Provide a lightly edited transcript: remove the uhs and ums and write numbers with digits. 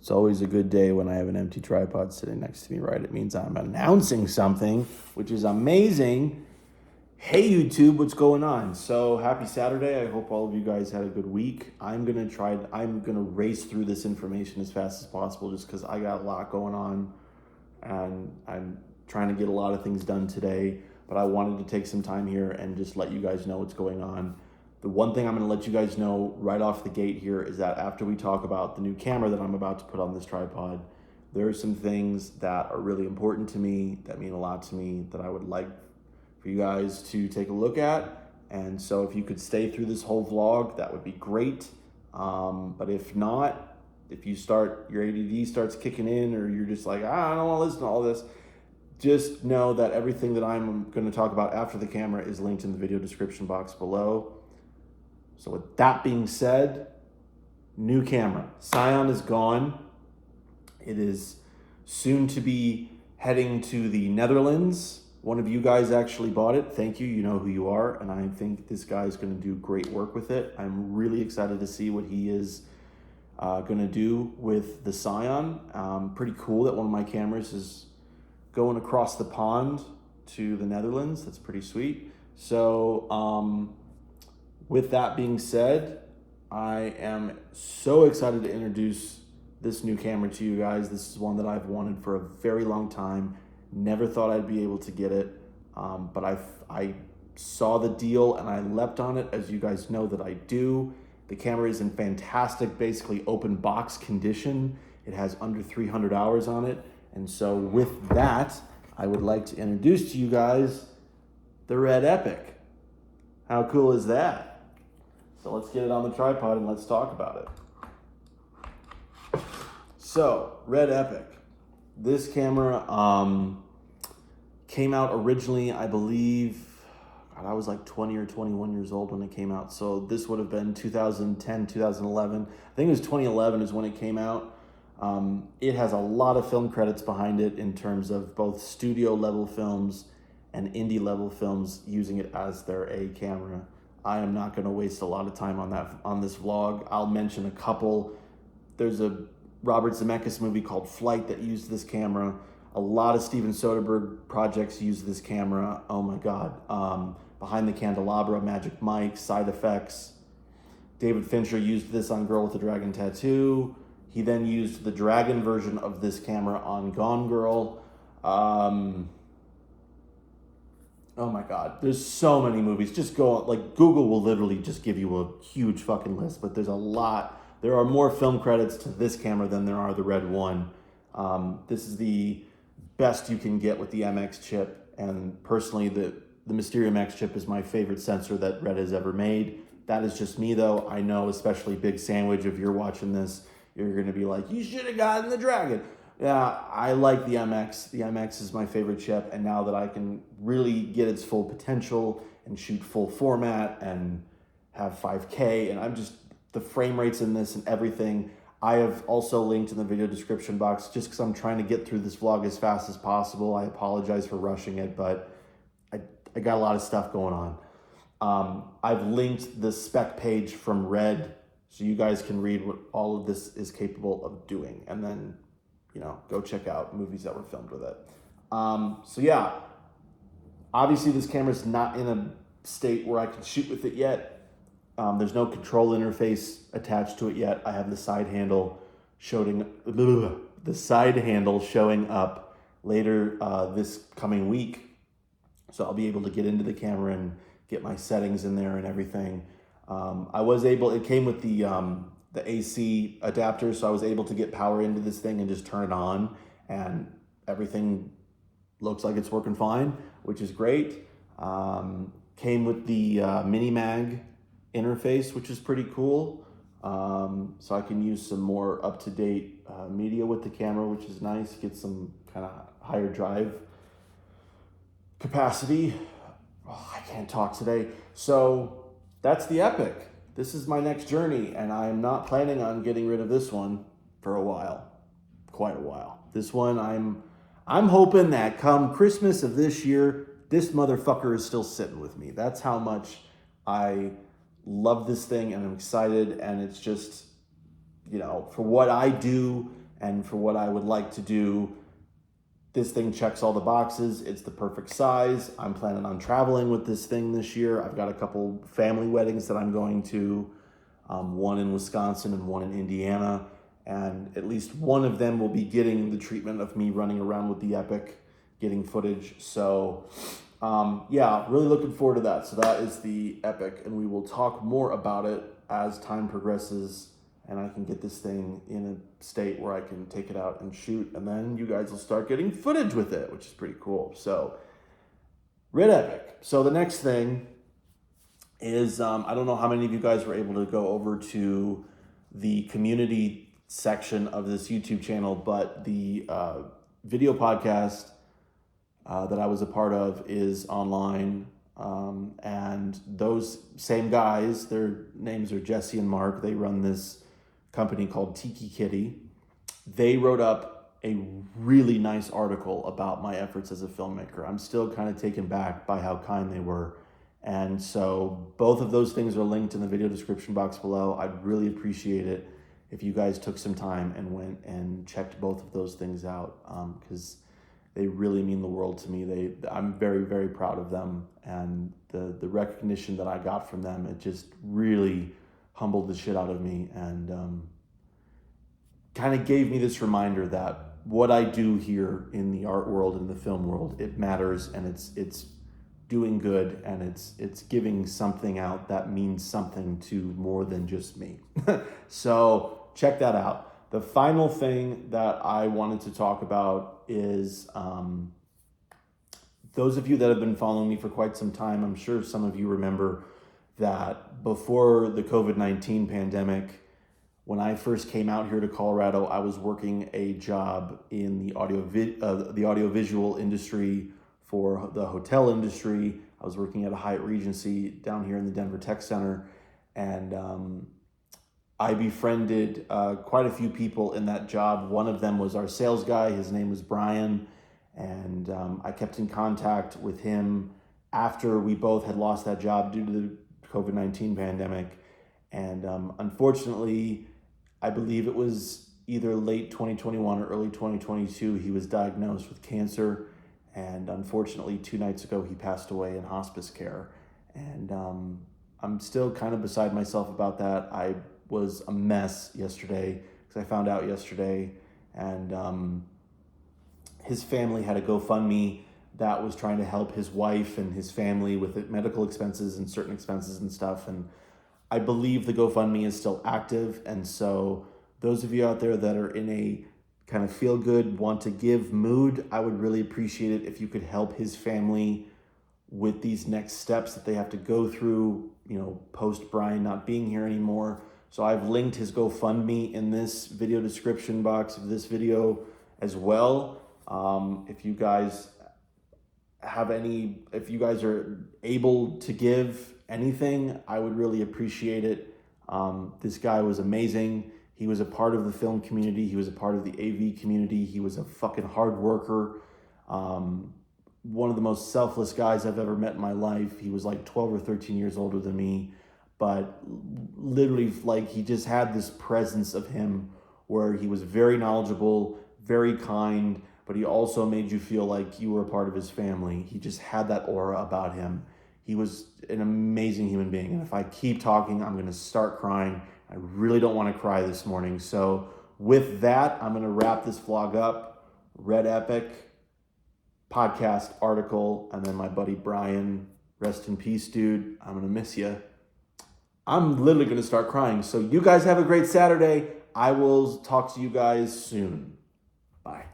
It's always a good day when I have an empty tripod sitting next to me, right? It means I'm announcing something, which is amazing. Hey YouTube, what's going on? So happy Saturday. I hope all of you guys had a good week. I'm gonna race through this information as fast as possible just because I got a lot going on and I'm trying to get a lot of things done today. But I wanted to take some time here and just let you guys know what's going on. The one thing I'm going to let you guys know right off the gate here is that after we talk about the new camera that I'm about to put on this tripod, there are some things that are really important to me, that mean a lot to me, that I would like for you guys to take a look at. And so if you could stay through this whole vlog, that would be great. But if not, if your ADD starts kicking in, or you're just like, I don't want to listen to all this, just know that everything that I'm going to talk about after the camera is linked in the video description box below. So with that being said, new camera. Scion is gone. It is soon to be heading to the Netherlands. One of you guys actually bought it. Thank you. You know who you are. And I think this guy is going to do great work with it. I'm really excited to see what he is going to do with the Scion. Pretty cool that one of my cameras is going across the pond to the Netherlands. That's pretty sweet. So, with that being said, I am so excited to introduce this new camera to you guys. This is one that I've wanted for a very long time. Never thought I'd be able to get it, but I saw the deal and I leapt on it, as you guys know that I do. The camera is in fantastic, basically open box condition. It has under 300 hours on it. And so with that, I would like to introduce to you guys the Red Epic. How cool is that? So let's get it on the tripod and let's talk about it. So, Red Epic. This camera came out originally, I believe, God, I was like 20 or 21 years old when it came out. So this would have been 2010, 2011. I think it was 2011 is when it came out. It has a lot of film credits behind it in terms of both studio level films and indie level films using it as their A camera. I am not going to waste a lot of time on this vlog. I'll mention a couple. There's a Robert Zemeckis movie called Flight that used this camera. A lot of Steven Soderbergh projects use this camera. Oh my God. Behind the Candelabra, Magic Mike, Side Effects. David Fincher used this on Girl with the Dragon Tattoo. He then used the dragon version of this camera on Gone Girl. Oh my God, there's so many movies. Just go, like, Google will literally just give you a huge fucking list, but there's a lot. There are more film credits to this camera than there are the Red One. This is the best you can get with the MX chip, and personally, the Mysterium X chip is my favorite sensor that Red has ever made. That is just me though. I know, especially Big Sandwich, if you're watching this, you're gonna be like, you should have gotten the Dragon. Yeah, I like the MX. The MX is my favorite chip, and now that I can really get its full potential and shoot full format and have 5K, and the frame rates in this and everything, I have also linked in the video description box just because I'm trying to get through this vlog as fast as possible. I apologize for rushing it, but I got a lot of stuff going on. I've linked the spec page from Red so you guys can read what all of this is capable of doing, and then go check out movies that were filmed with it. So yeah, obviously this camera's not in a state where I can shoot with it yet. There's no control interface attached to it yet. I have the side handle showing up later this coming week. So I'll be able to get into the camera and get my settings in there and everything. It came with the AC adapter, so I was able to get power into this thing and just turn it on, and everything looks like it's working fine, which is great. Came with the mini mag interface, which is pretty cool. So I can use some more up-to-date media with the camera, which is nice. Get some kind of higher drive capacity. Oh, I can't talk today. So that's the Epic. This is my next journey, and I am not planning on getting rid of this one for a while, quite a while. This one, I'm hoping that come Christmas of this year, this motherfucker is still sitting with me. That's how much I love this thing, and I'm excited, and it's just, for what I do And for what I would like to do, this thing checks all the boxes. It's the perfect size. I'm planning on traveling with this thing this year. I've got a couple family weddings that I'm going to, one in Wisconsin and one in Indiana. And at least one of them will be getting the treatment of me running around with the Epic, getting footage. So yeah, really looking forward to that. So that is the Epic, and we will talk more about it as time progresses and I can get this thing in a state where I can take it out and shoot, and then you guys will start getting footage with it, which is pretty cool. So, Red Epic. So the next thing is, I don't know how many of you guys were able to go over to the community section of this YouTube channel, but the video podcast that I was a part of is online. And those same guys, their names are Jesse and Mark. They run this company called Tiki Kitty. They wrote up a really nice article about my efforts as a filmmaker. I'm still kind of taken back by how kind they were. And so both of those things are linked in the video description box below. I'd really appreciate it if you guys took some time and went and checked both of those things out, because they really mean the world to me. I'm very, very proud of them, and the recognition that I got from them, it just really humbled the shit out of me, and kind of gave me this reminder that what I do here in the art world and the film world, it matters, and it's doing good, and it's giving something out that means something to more than just me. So check that out. The final thing that I wanted to talk about is those of you that have been following me for quite some time, I'm sure some of you remember that before the COVID-19 pandemic, when I first came out here to Colorado, I was working a job in the audiovisual industry for the hotel industry. I was working at a Hyatt Regency down here in the Denver Tech Center, and I befriended quite a few people in that job. One of them was our sales guy. His name was Byran, and I kept in contact with him after we both had lost that job due to the COVID-19 pandemic. And unfortunately, I believe it was either late 2021 or early 2022, he was diagnosed with cancer. And unfortunately, 2 nights ago, he passed away in hospice care. And I'm still kind of beside myself about that. I was a mess yesterday because I found out yesterday, and his family had a GoFundMe that was trying to help his wife and his family with medical expenses and certain expenses and stuff. And I believe the GoFundMe is still active. And so those of you out there that are in a kind of feel good, want to give mood, I would really appreciate it if you could help his family with these next steps that they have to go through, post Brian not being here anymore. So I've linked his GoFundMe in this video description box of this video as well. If you guys if you guys are able to give anything, I would really appreciate it. This guy was amazing. He was a part of the film community. He was a part of the AV community. He was a fucking hard worker. One of the most selfless guys I've ever met in my life. He was like 12 or 13 years older than me, but literally he just had this presence of him where he was very knowledgeable, very kind, but he also made you feel like you were a part of his family. He just had that aura about him. He was an amazing human being. And if I keep talking, I'm going to start crying. I really don't want to cry this morning. So with that, I'm going to wrap this vlog up. Red Epic, podcast, article, and then my buddy Brian, rest in peace, dude. I'm going to miss you. I'm literally going to start crying. So you guys have a great Saturday. I will talk to you guys soon. Bye.